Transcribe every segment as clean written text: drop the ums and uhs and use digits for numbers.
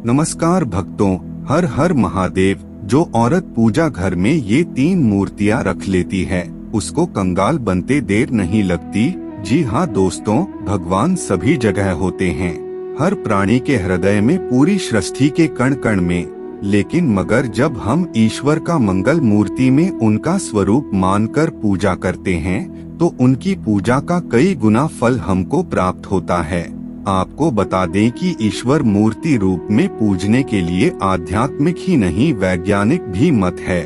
नमस्कार भक्तों, हर हर महादेव। जो औरत पूजा घर में ये 3 मूर्तियां रख लेती है, उसको कंगाल बनते देर नहीं लगती। जी हाँ दोस्तों, भगवान सभी जगह होते हैं, हर प्राणी के हृदय में, पूरी सृष्टि के कण कण में। लेकिन मगर जब हम ईश्वर का मंगल मूर्ति में उनका स्वरूप मानकर पूजा करते हैं, तो उनकी पूजा का कई गुना फल हमको प्राप्त होता है। आपको बता दें कि ईश्वर मूर्ति रूप में पूजने के लिए आध्यात्मिक ही नहीं, वैज्ञानिक भी मत है।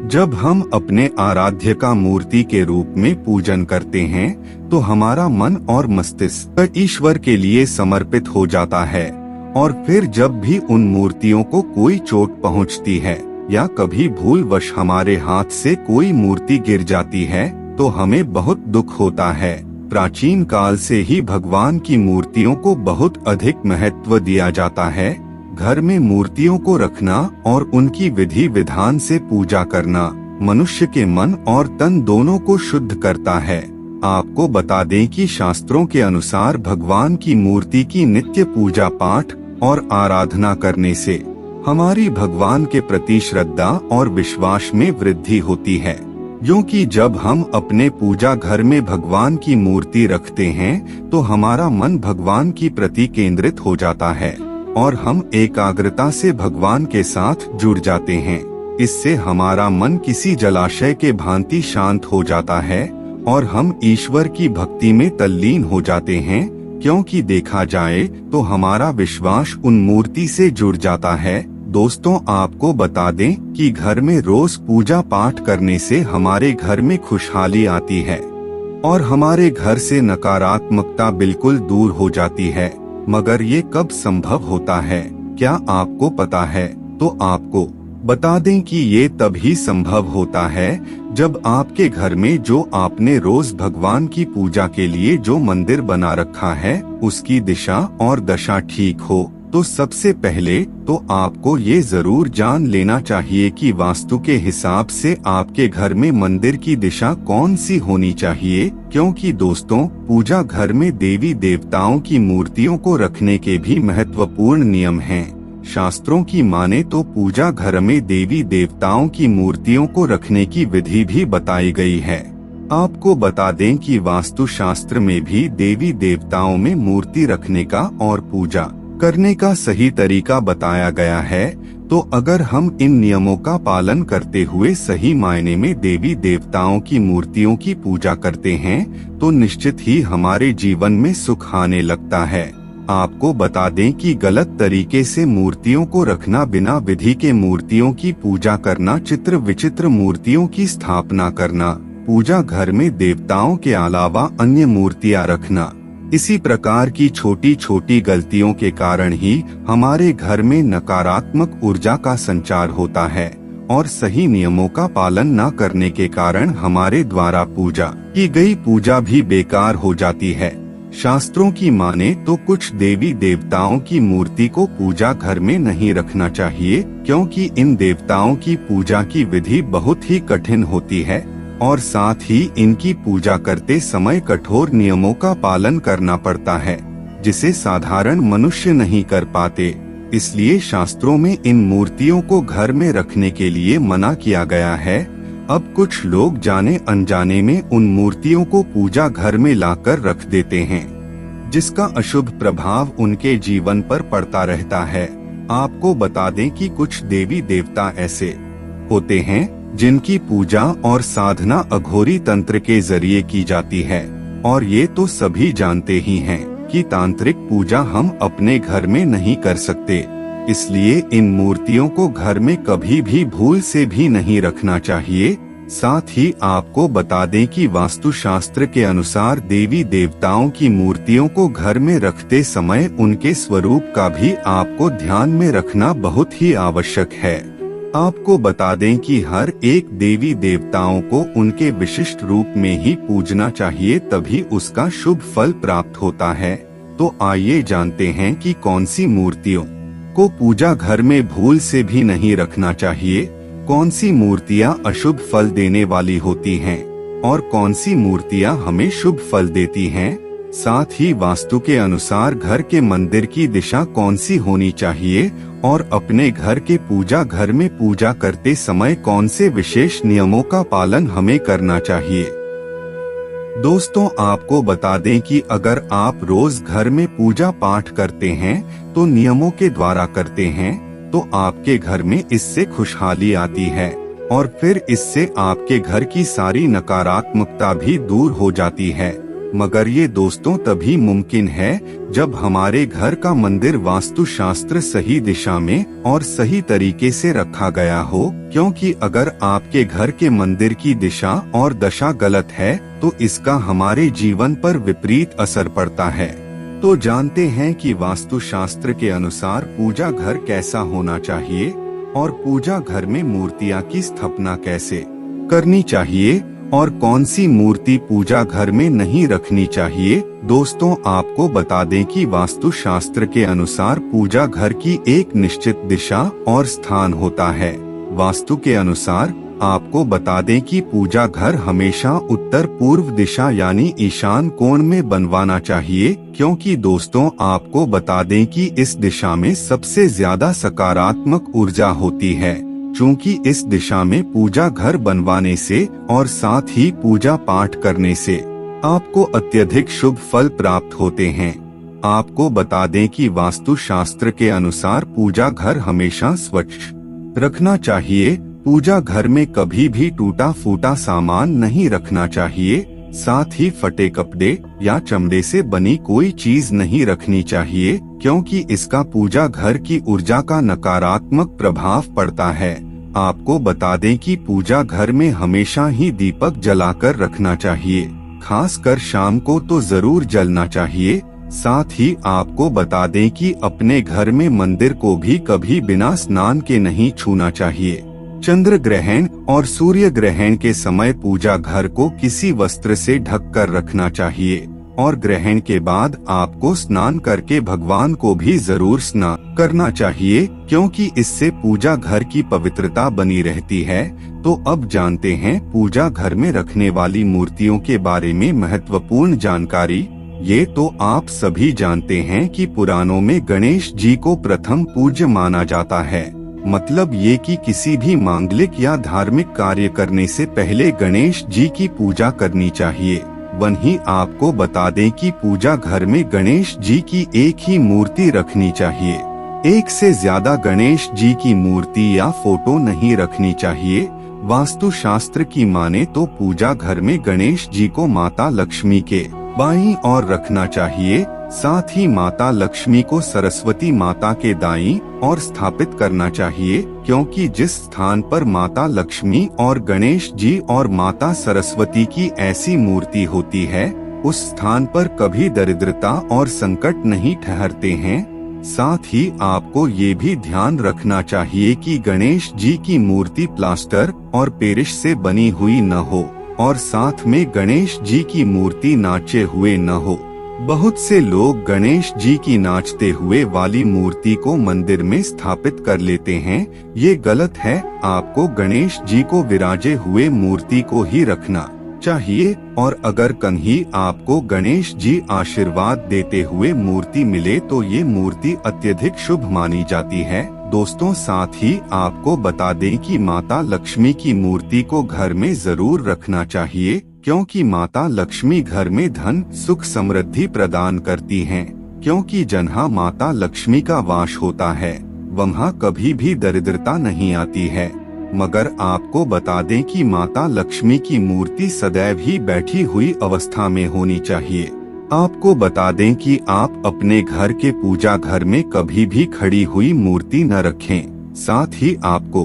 जब हम अपने आराध्य का मूर्ति के रूप में पूजन करते हैं, तो हमारा मन और मस्तिष्क ईश्वर के लिए समर्पित हो जाता है। और फिर जब भी उन मूर्तियों को कोई चोट पहुंचती है या कभी भूलवश हमारे हाथ से कोई मूर्ति गिर जाती है, तो हमें बहुत दुख होता है। प्राचीन काल से ही भगवान की मूर्तियों को बहुत अधिक महत्व दिया जाता है। घर में मूर्तियों को रखना और उनकी विधि विधान से पूजा करना मनुष्य के मन और तन दोनों को शुद्ध करता है। आपको बता दें कि शास्त्रों के अनुसार भगवान की मूर्ति की नित्य पूजा पाठ और आराधना करने से हमारी भगवान के प्रति श्रद्धा और विश्वास में वृद्धि होती है। क्योंकि जब हम अपने पूजा घर में भगवान की मूर्ति रखते हैं, तो हमारा मन भगवान की प्रति केंद्रित हो जाता है और हम एकाग्रता से भगवान के साथ जुड़ जाते हैं। इससे हमारा मन किसी जलाशय के भांति शांत हो जाता है और हम ईश्वर की भक्ति में तल्लीन हो जाते हैं। क्योंकि देखा जाए तो हमारा विश्वास उन मूर्ति से जुड़ जाता है। दोस्तों, आपको बता दें कि घर में रोज पूजा पाठ करने से हमारे घर में खुशहाली आती है और हमारे घर से नकारात्मकता बिल्कुल दूर हो जाती है। मगर ये कब संभव होता है, क्या आपको पता है? तो आपको बता दें कि ये तभी संभव होता है जब आपके घर में जो आपने रोज भगवान की पूजा के लिए जो मंदिर बना रखा है, उसकी दिशा और दशा ठीक हो। तो सबसे पहले तो आपको ये जरूर जान लेना चाहिए कि वास्तु के हिसाब से आपके घर में मंदिर की दिशा कौन सी होनी चाहिए। क्योंकि दोस्तों, पूजा घर में देवी देवताओं की मूर्तियों को रखने के भी महत्वपूर्ण नियम हैं। शास्त्रों की माने तो पूजा घर में देवी देवताओं की मूर्तियों को रखने की विधि भी बताई गई है। आपको बता दें कि वास्तु शास्त्र में भी देवी देवताओं में मूर्ति रखने का और पूजा करने का सही तरीका बताया गया है। तो अगर हम इन नियमों का पालन करते हुए सही मायने में देवी देवताओं की मूर्तियों की पूजा करते हैं, तो निश्चित ही हमारे जीवन में सुख आने लगता है। आपको बता दें कि गलत तरीके से मूर्तियों को रखना, बिना विधि के मूर्तियों की पूजा करना, चित्र विचित्र मूर्तियों की स्थापना करना, पूजा घर में देवताओं के अलावा अन्य मूर्तियां रखना, इसी प्रकार की छोटी छोटी गलतियों के कारण ही हमारे घर में नकारात्मक ऊर्जा का संचार होता है और सही नियमों का पालन न करने के कारण हमारे द्वारा पूजा की गई पूजा भी बेकार हो जाती है। शास्त्रों की माने तो कुछ देवी देवताओं की मूर्ति को पूजा घर में नहीं रखना चाहिए, क्योंकि इन देवताओं की पूजा की विधि बहुत ही कठिन होती है और साथ ही इनकी पूजा करते समय कठोर नियमों का पालन करना पड़ता है, जिसे साधारण मनुष्य नहीं कर पाते। इसलिए शास्त्रों में इन मूर्तियों को घर में रखने के लिए मना किया गया है। अब कुछ लोग जाने अनजाने में उन मूर्तियों को पूजा घर में लाकर रख देते हैं, जिसका अशुभ प्रभाव उनके जीवन पर पड़ता रहता है। आपको बता दें कि कुछ देवी देवता ऐसे होते हैं जिनकी पूजा और साधना अघोरी तंत्र के जरिए की जाती है, और ये तो सभी जानते ही हैं कि तांत्रिक पूजा हम अपने घर में नहीं कर सकते। इसलिए इन मूर्तियों को घर में कभी भी भूल से भी नहीं रखना चाहिए। साथ ही आपको बता दें कि वास्तु शास्त्र के अनुसार देवी देवताओं की मूर्तियों को घर में रखते समय उनके स्वरूप का भी आपको ध्यान में रखना बहुत ही आवश्यक है। आपको बता दें कि हर एक देवी देवताओं को उनके विशिष्ट रूप में ही पूजना चाहिए, तभी उसका शुभ फल प्राप्त होता है। तो आइए जानते हैं कि कौन सी मूर्तियों को पूजा घर में भूल से भी नहीं रखना चाहिए, कौन सी मूर्तियां अशुभ फल देने वाली होती हैं और कौन सी मूर्तियां हमें शुभ फल देती हैं। साथ ही वास्तु के अनुसार घर के मंदिर की दिशा कौन सी होनी चाहिए और अपने घर के पूजा घर में पूजा करते समय कौन से विशेष नियमों का पालन हमें करना चाहिए। दोस्तों, आपको बता दें कि अगर आप रोज घर में पूजा पाठ करते हैं तो नियमों के द्वारा करते हैं तो आपके घर में इससे खुशहाली आती है और फिर इससे आपके घर की सारी नकारात्मकता भी दूर हो जाती है। मगर ये दोस्तों तभी मुमकिन है जब हमारे घर का मंदिर वास्तु शास्त्र सही दिशा में और सही तरीके से रखा गया हो, क्योंकि अगर आपके घर के मंदिर की दिशा और दशा गलत है तो इसका हमारे जीवन पर विपरीत असर पड़ता है। तो जानते हैं कि वास्तु शास्त्र के अनुसार पूजा घर कैसा होना चाहिए और पूजा घर में मूर्तियां की स्थापना कैसे करनी चाहिए और कौन सी मूर्ति पूजा घर में नहीं रखनी चाहिए। दोस्तों, आपको बता दें कि वास्तु शास्त्र के अनुसार पूजा घर की एक निश्चित दिशा और स्थान होता है। वास्तु के अनुसार आपको बता दें कि पूजा घर हमेशा उत्तर पूर्व दिशा यानी ईशान कोण में बनवाना चाहिए, क्योंकि दोस्तों आपको बता दें कि इस दिशा में सबसे ज्यादा सकारात्मक ऊर्जा होती है। चूँकि इस दिशा में पूजा घर बनवाने से और साथ ही पूजा पाठ करने से आपको अत्यधिक शुभ फल प्राप्त होते हैं। आपको बता दें कि वास्तु शास्त्र के अनुसार पूजा घर हमेशा स्वच्छ रखना चाहिए। पूजा घर में कभी भी टूटा फूटा सामान नहीं रखना चाहिए। साथ ही फटे कपड़े या चमड़े से बनी कोई चीज नहीं रखनी चाहिए, क्योंकि इसका पूजा घर की ऊर्जा का नकारात्मक प्रभाव पड़ता है। आपको बता दें कि पूजा घर में हमेशा ही दीपक जलाकर रखना चाहिए, खासकर शाम को तो जरूर जलना चाहिए। साथ ही आपको बता दें कि अपने घर में मंदिर को भी कभी बिना स्नान के नहीं छूना चाहिए। चंद्र ग्रहण और सूर्य ग्रहण के समय पूजा घर को किसी वस्त्र से ढक कर रखना चाहिए और ग्रहण के बाद आपको स्नान करके भगवान को भी जरूर स्नान करना चाहिए, क्योंकि इससे पूजा घर की पवित्रता बनी रहती है। तो अब जानते हैं पूजा घर में रखने वाली मूर्तियों के बारे में महत्वपूर्ण जानकारी। ये तो आप सभी जानते हैं कि पुराणों में गणेश जी को प्रथम पूज्य माना जाता है। मतलब ये कि किसी भी मांगलिक या धार्मिक कार्य करने से पहले गणेश जी की पूजा करनी चाहिए। वहीं आपको बता दें कि पूजा घर में गणेश जी की एक ही मूर्ति रखनी चाहिए। एक से ज्यादा गणेश जी की मूर्ति या फोटो नहीं रखनी चाहिए। वास्तु शास्त्र की माने तो पूजा घर में गणेश जी को माता लक्ष्मी के बाईं ओर रखना चाहिए। साथ ही माता लक्ष्मी को सरस्वती माता के दाईं ओर स्थापित करना चाहिए, क्योंकि जिस स्थान पर माता लक्ष्मी और गणेश जी और माता सरस्वती की ऐसी मूर्ति होती है, उस स्थान पर कभी दरिद्रता और संकट नहीं ठहरते हैं। साथ ही आपको ये भी ध्यान रखना चाहिए कि गणेश जी की मूर्ति प्लास्टर और पेरिश से बनी हुई न हो और साथ में गणेश जी की मूर्ति नाचे हुए न हो। बहुत से लोग गणेश जी की नाचते हुए वाली मूर्ति को मंदिर में स्थापित कर लेते हैं। ये गलत है। आपको गणेश जी को विराजे हुए मूर्ति को ही रखना चाहिए और अगर कहीं आपको गणेश जी आशीर्वाद देते हुए मूर्ति मिले तो ये मूर्ति अत्यधिक शुभ मानी जाती है। दोस्तों, साथ ही आपको बता दें कि माता लक्ष्मी की मूर्ति को घर में जरूर रखना चाहिए, क्योंकि माता लक्ष्मी घर में धन सुख समृद्धि प्रदान करती हैं। क्योंकि जहाँ माता लक्ष्मी का वास होता है वहाँ कभी भी दरिद्रता नहीं आती है। मगर आपको बता दें कि माता लक्ष्मी की मूर्ति सदैव ही बैठी हुई अवस्था में होनी चाहिए। आपको बता दें कि आप अपने घर के पूजा घर में कभी भी खड़ी हुई मूर्ति न रखें। साथ ही आपको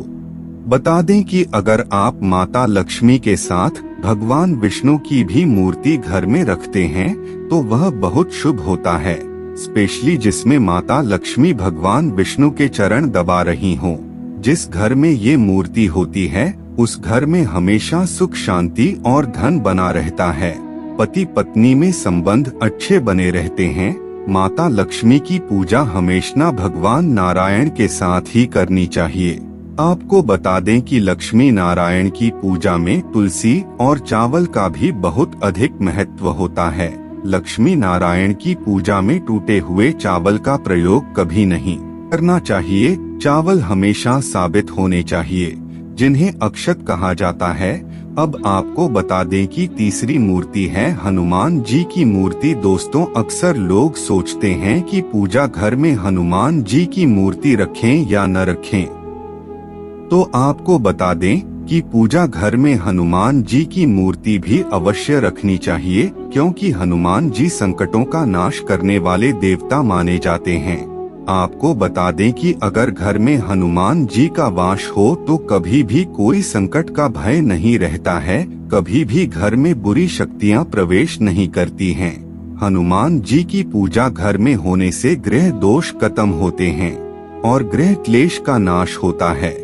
बता दें कि अगर आप माता लक्ष्मी के साथ भगवान विष्णु की भी मूर्ति घर में रखते हैं तो वह बहुत शुभ होता है, स्पेशली जिसमें माता लक्ष्मी भगवान विष्णु के चरण दबा रही हों। जिस घर में ये मूर्ति होती है उस घर में हमेशा सुख शांति और धन बना रहता है। पति पत्नी में संबंध अच्छे बने रहते हैं। माता लक्ष्मी की पूजा हमेशा भगवान नारायण के साथ ही करनी चाहिए। आपको बता दें कि लक्ष्मी नारायण की पूजा में तुलसी और चावल का भी बहुत अधिक महत्व होता है। लक्ष्मी नारायण की पूजा में टूटे हुए चावल का प्रयोग कभी नहीं करना चाहिए। चावल हमेशा साबित होने चाहिए, जिन्हें अक्षत कहा जाता है। अब आपको बता दें कि तीसरी मूर्ति है हनुमान जी की मूर्ति। दोस्तों, अक्सर लोग सोचते हैं कि पूजा घर में हनुमान जी की मूर्ति रखें या न रखें, तो आपको बता दें कि पूजा घर में हनुमान जी की मूर्ति भी अवश्य रखनी चाहिए, क्योंकि हनुमान जी संकटों का नाश करने वाले देवता माने जाते हैं। आपको बता दें कि अगर घर में हनुमान जी का वास हो तो कभी भी कोई संकट का भय नहीं रहता है, कभी भी घर में बुरी शक्तियां प्रवेश नहीं करती हैं। हनुमान जी की पूजा घर में होने से गृह दोष खत्म होते हैं और गृह क्लेश का नाश होता है।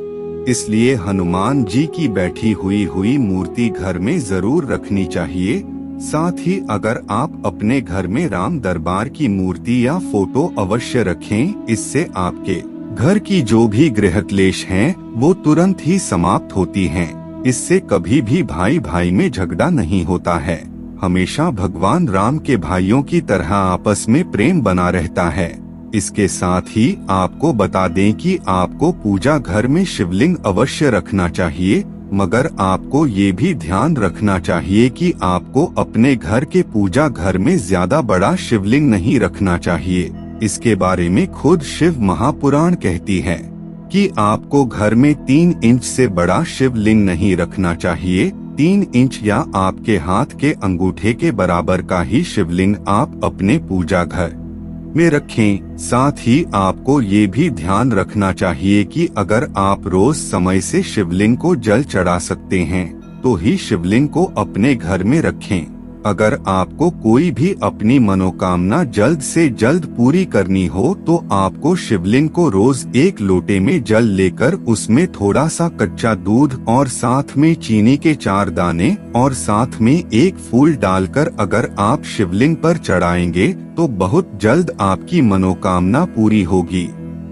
इसलिए हनुमान जी की बैठी हुई मूर्ति घर में जरूर रखनी चाहिए। साथ ही अगर आप अपने घर में राम दरबार की मूर्ति या फोटो अवश्य रखें, इससे आपके घर की जो भी गृह क्लेश हैं, वो तुरंत ही समाप्त होती हैं। इससे कभी भी भाई भाई में झगड़ा नहीं होता है। हमेशा भगवान राम के भाइयों की तरह आपस में प्रेम बना रहता है। इसके साथ ही आपको बता दें कि आपको पूजा घर में शिवलिंग अवश्य रखना चाहिए, मगर आपको ये भी ध्यान रखना चाहिए कि आपको अपने घर के पूजा घर में ज्यादा बड़ा शिवलिंग नहीं रखना चाहिए। इसके बारे में खुद शिव महापुराण कहती है कि आपको घर में 3 इंच से बड़ा शिवलिंग नहीं रखना चाहिए। 3 इंच या आपके हाथ के अंगूठे के बराबर का ही शिवलिंग आप अपने पूजा घर में रखें। साथ ही आपको ये भी ध्यान रखना चाहिए कि अगर आप रोज समय से शिवलिंग को जल चढ़ा सकते हैं तो ही शिवलिंग को अपने घर में रखें। अगर आपको कोई भी अपनी मनोकामना जल्द से जल्द पूरी करनी हो तो आपको शिवलिंग को रोज 1 लोटे में जल लेकर उसमें थोड़ा सा कच्चा दूध और साथ में चीनी के 4 दाने और साथ में 1 फूल डालकर अगर आप शिवलिंग पर चढ़ाएंगे तो बहुत जल्द आपकी मनोकामना पूरी होगी।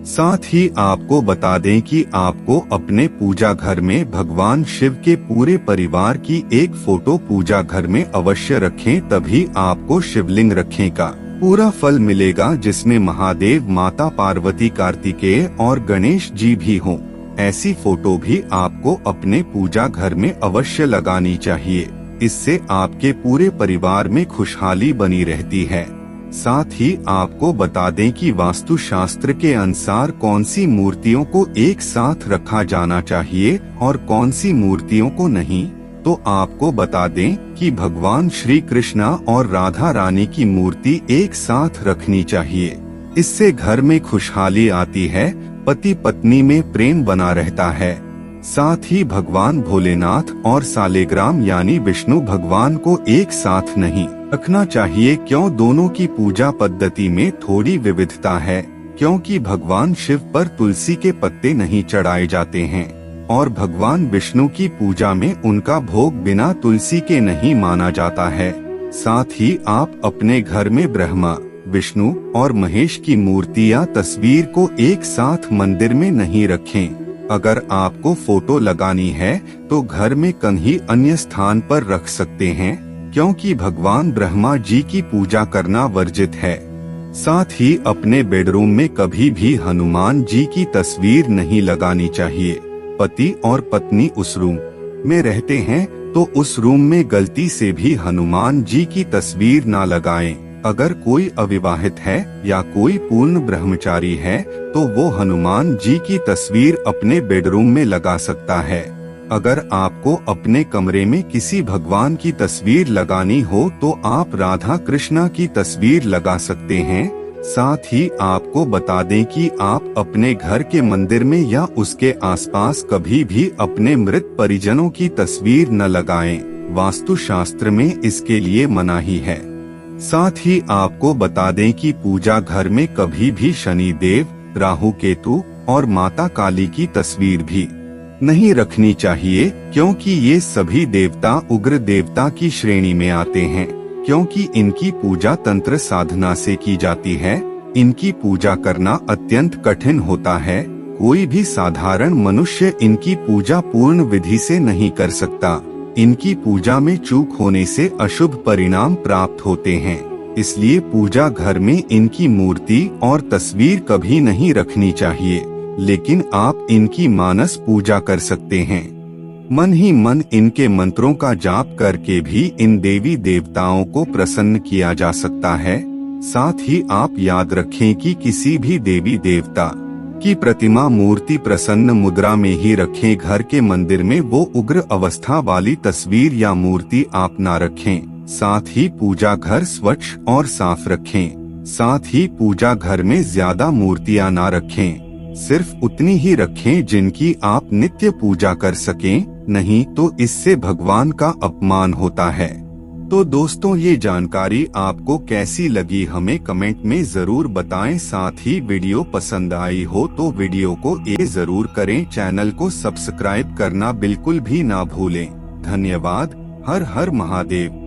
साथ ही आपको बता दें कि आपको अपने पूजा घर में भगवान शिव के पूरे परिवार की 1 फोटो पूजा घर में अवश्य रखें, तभी आपको शिवलिंग रखने का पूरा फल मिलेगा, जिसमें महादेव, माता पार्वती, कार्तिकेय और गणेश जी भी हों। ऐसी फोटो भी आपको अपने पूजा घर में अवश्य लगानी चाहिए। इससे आपके पूरे परिवार में खुशहाली बनी रहती है। साथ ही आपको बता दें कि वास्तु शास्त्र के अनुसार कौन सी मूर्तियों को एक साथ रखा जाना चाहिए और कौन सी मूर्तियों को नहीं, तो आपको बता दें कि भगवान श्री कृष्णा और राधा रानी की मूर्ति एक साथ रखनी चाहिए। इससे घर में खुशहाली आती है, पति पत्नी में प्रेम बना रहता है। साथ ही भगवान भोलेनाथ और सालेग्राम यानी विष्णु भगवान को एक साथ नहीं रखना चाहिए, क्यों दोनों की पूजा पद्धति में थोड़ी विविधता है। क्योंकि भगवान शिव पर तुलसी के पत्ते नहीं चढ़ाए जाते हैं और भगवान विष्णु की पूजा में उनका भोग बिना तुलसी के नहीं माना जाता है। साथ ही आप अपने घर में ब्रह्मा, विष्णु और महेश की मूर्ति या तस्वीर को एक साथ मंदिर में नहीं रखें। अगर आपको फोटो लगानी है तो घर में कहीं अन्य स्थान पर रख सकते हैं, क्योंकि भगवान ब्रह्मा जी की पूजा करना वर्जित है। साथ ही अपने बेडरूम में कभी भी हनुमान जी की तस्वीर नहीं लगानी चाहिए। पति और पत्नी उस रूम में रहते हैं तो उस रूम में गलती से भी हनुमान जी की तस्वीर ना लगाएं। अगर कोई अविवाहित है या कोई पूर्ण ब्रह्मचारी है तो वो हनुमान जी की तस्वीर अपने बेडरूम में लगा सकता है। अगर आपको अपने कमरे में किसी भगवान की तस्वीर लगानी हो तो आप राधा कृष्णा की तस्वीर लगा सकते हैं। साथ ही आपको बता दें कि आप अपने घर के मंदिर में या उसके आसपास कभी भी अपने मृत परिजनों की तस्वीर न लगाएं। वास्तु शास्त्र में इसके लिए मनाही है। साथ ही आपको बता दें कि पूजा घर में कभी भी शनि देव, राहु केतु और माता काली की तस्वीर भी नहीं रखनी चाहिए, क्योंकि ये सभी देवता उग्र देवता की श्रेणी में आते हैं। क्योंकि इनकी पूजा तंत्र साधना से की जाती है। इनकी पूजा करना अत्यंत कठिन होता है। कोई भी साधारण मनुष्य इनकी पूजा पूर्ण विधि से नहीं कर सकता। इनकी पूजा में चूक होने से अशुभ परिणाम प्राप्त होते हैं। इसलिए पूजा घर में इनकी मूर्ति और तस्वीर कभी नहीं रखनी चाहिए, लेकिन आप इनकी मानस पूजा कर सकते हैं। मन ही मन इनके मंत्रों का जाप करके भी इन देवी देवताओं को प्रसन्न किया जा सकता है। साथ ही आप याद रखें कि किसी भी देवी देवता की प्रतिमा मूर्ति प्रसन्न मुद्रा में ही रखें। घर के मंदिर में वो उग्र अवस्था वाली तस्वीर या मूर्ति आप ना रखें। साथ ही पूजा घर स्वच्छ और साफ रखें। साथ ही पूजा घर में ज्यादा मूर्तियां ना रखें, सिर्फ उतनी ही रखें जिनकी आप नित्य पूजा कर सकें, नहीं तो इससे भगवान का अपमान होता है। तो दोस्तों, ये जानकारी आपको कैसी लगी हमें कमेंट में जरूर बताएं। साथ ही वीडियो पसंद आई हो तो वीडियो को जरूर करें। चैनल को सब्सक्राइब करना बिल्कुल भी ना भूलें। धन्यवाद। हर हर महादेव।